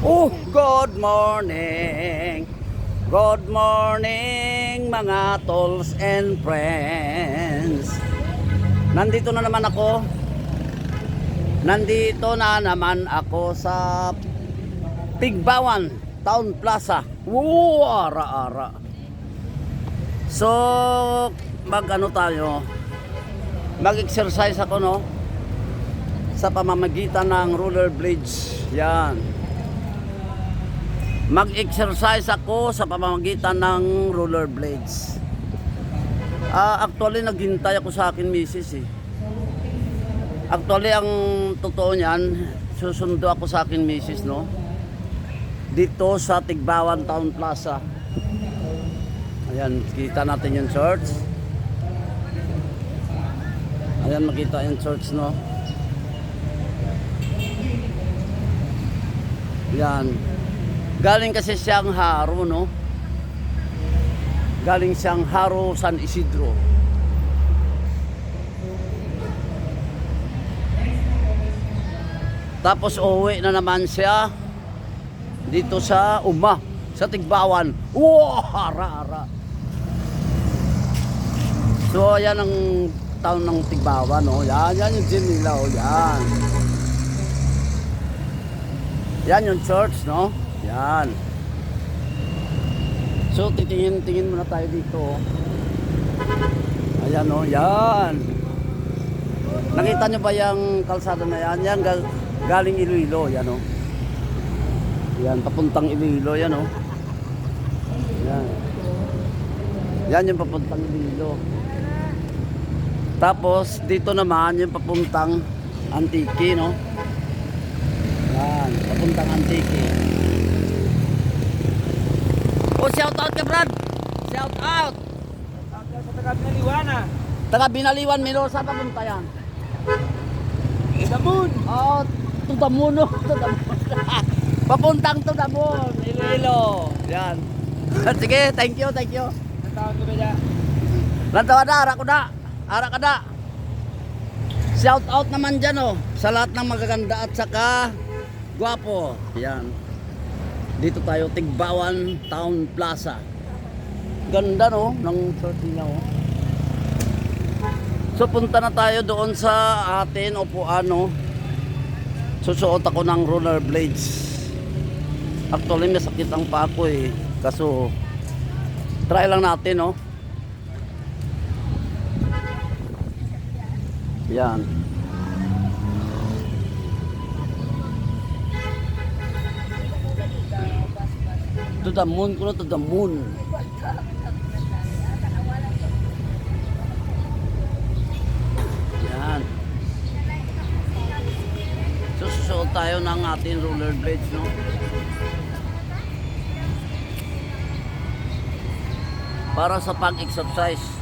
Oh, good morning. Good morning mga tolls and friends. Nandito na naman ako. Nandito na naman ako sa Tigbawan Town Plaza. Wow, ara-ara. So, mag-ano tayo? Mag-exercise ako, no? Sa pamamagitan ng rollerblades. Yan. Mag-exercise ako sa pamamagitan ng rollerblades. Actually, naghintay ako sa akin misis eh. Actually, ang totoo niyan, susundo ako sa akin misis, no? Dito sa Tigbawan Town Plaza. Ayan, kita natin yung church. Ayan, makita yung church, no? Yan. Galing kasi siyang Haro, no? Galing siyang Haro, San Isidro. Tapos uuwi na naman siya dito sa Uma, sa Tigbawan. Wow, ara-ara. So, ayan ang town ng Tigbawan, no? Yan yung gym nila, oh, yan. Yan yung church, no? Yan. So, titingin muna tayo dito. Ayan, no? Yan. Nakita nyo ba yung kalsada na yan? Yan, galing Iloilo. Yan, no? Yan, papuntang Iloilo. Yan, no? Yan. Yan yung papuntang Iloilo. Tapos, dito naman yung papuntang Antique, no? Yan, papuntang Antique. Oh, shout out ka, Brad. Shout out. Sa taga Binaliwan ah. Taga Binaliwan, Milo, saan papunta yan? To the moon. Oh, to the moon, no? To the moon. Papuntang to the moon, Iloilo. Yan. Sige, thank you, thank you. Ang taon ko ba dyan? Lantawa na, ara ka na. Shout out naman dyan, oh, sa lahat ng magaganda at saka gwapo. Yan. Dito tayo, Tigbawan Town Plaza. Ganda, no, ng church niya, oh. So, punta na tayo doon sa atin, upuan, no. Susuot ako ng rollerblades. Actually, may sakit ang paa ko, eh. Kaso, try lang natin, no. Yan. To the moon, kuno to the moon. Yan. So, susuot tayo ng ating rollerblades, no? Para sa pag-exercise.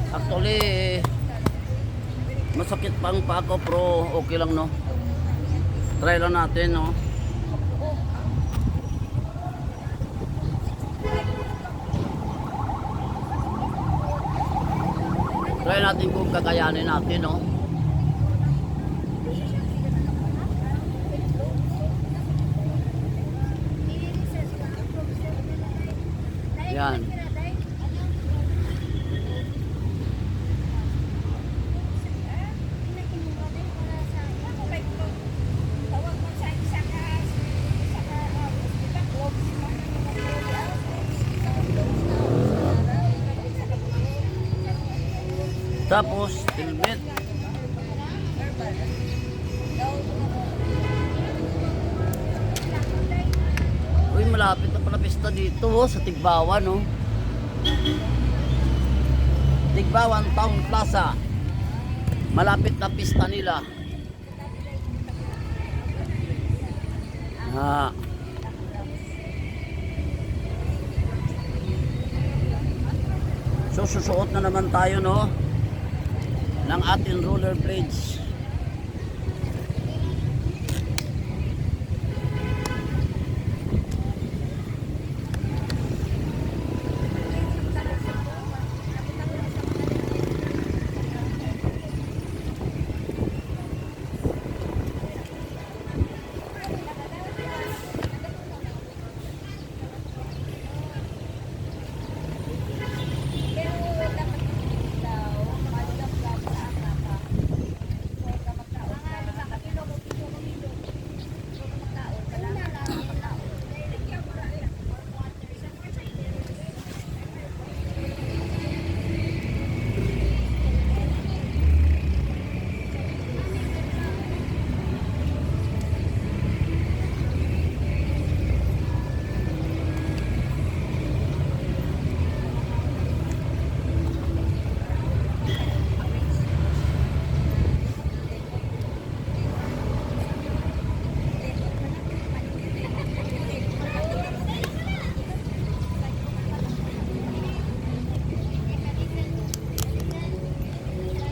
Actually, masakit pang paa ko, pero okay lang, no? Try lang natin, no? Try natin kung kakayanin natin, no? Yan. Tapos, helmet. Uy, malapit na pala pista dito, oh, sa Tigbawan, no? Tigbawan Town Plaza. Malapit na pista nila. magsusuot na naman tayo, no, ng ating rollerblades.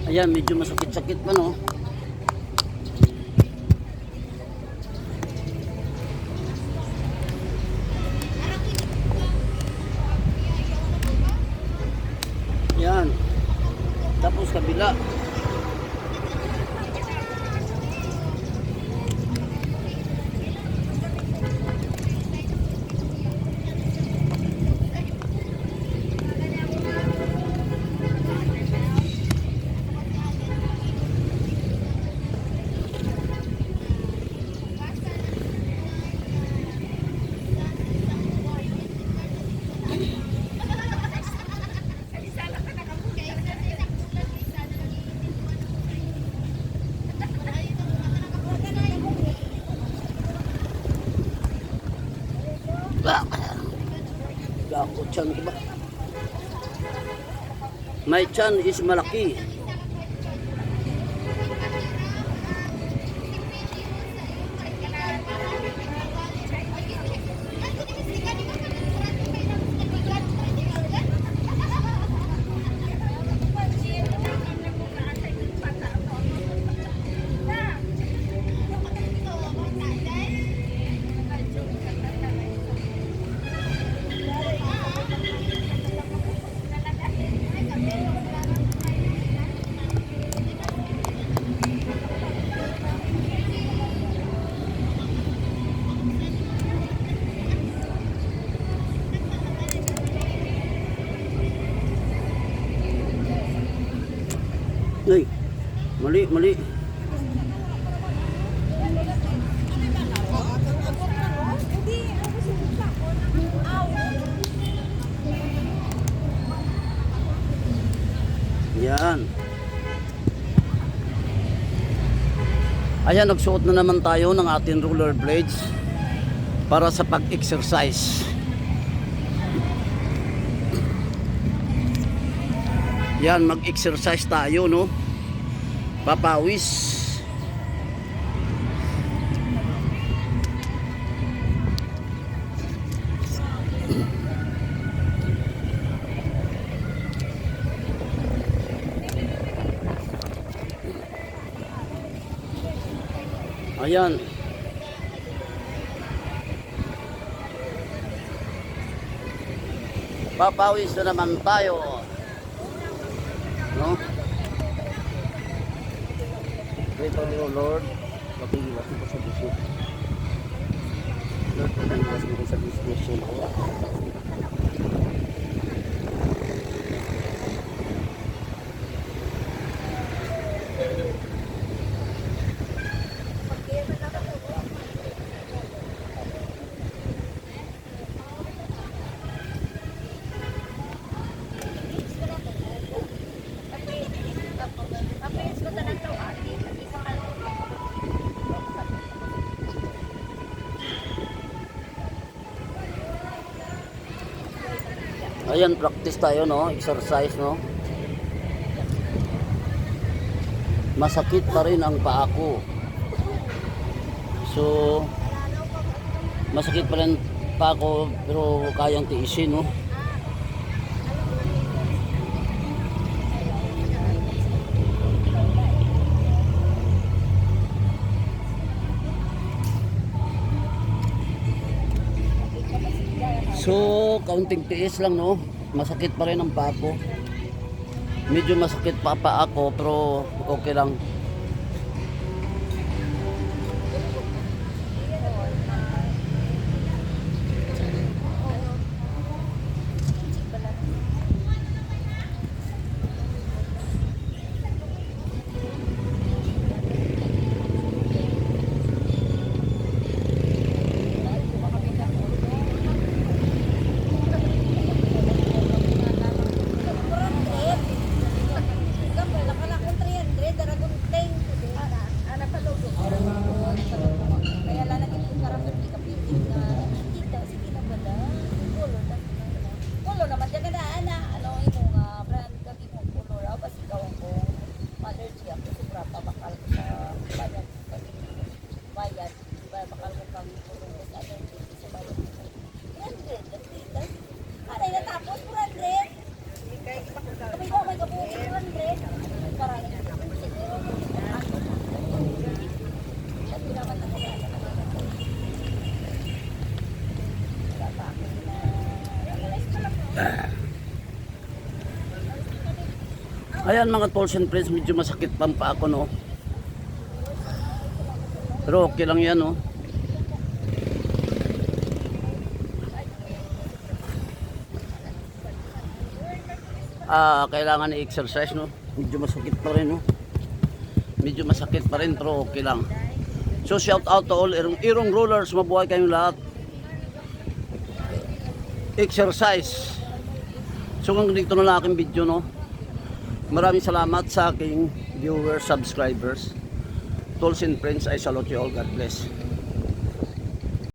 Ayan, medyo masakit-sakit pa, no. Yan. Tapos kabila. Gako tiyan ko ba? My tiyan is malaki. Ay, mali. Yan. Ayan, nagsuot na naman tayo ng ating rollerblades para sa pag-exercise. Yan, mag-exercise tayo, no? Papawis. Ayan. Papawis na naman tayo. No? Pray for me, O Lord. Pag-iwas mo sa bisyo. Lord, pag-iwas mo sa bisyo, Lord. Ayan, practice tayo, no? Exercise, no? Masakit pa rin ang paa ko. So, masakit pa rin paa ko, pero kayang tiisin, no? So, kaunting tiis lang, no? Masakit pa rin ang paa ko. Medyo masakit pa ako, pero okay lang. Ayan mga tolls and friends, medyo masakit pa ang paa ko, no? Pero okay lang yan, no? Kailangan i-exercise, no? Medyo masakit pa rin, no? Medyo masakit pa rin, pero okay lang. So shout out to all Irong Rollers, mabuhay kayong lahat. Exercise. So hanggang dito na lang aking video, no? Maraming salamat sa aking viewers, subscribers. Tolls and friends, I salute you all. God bless.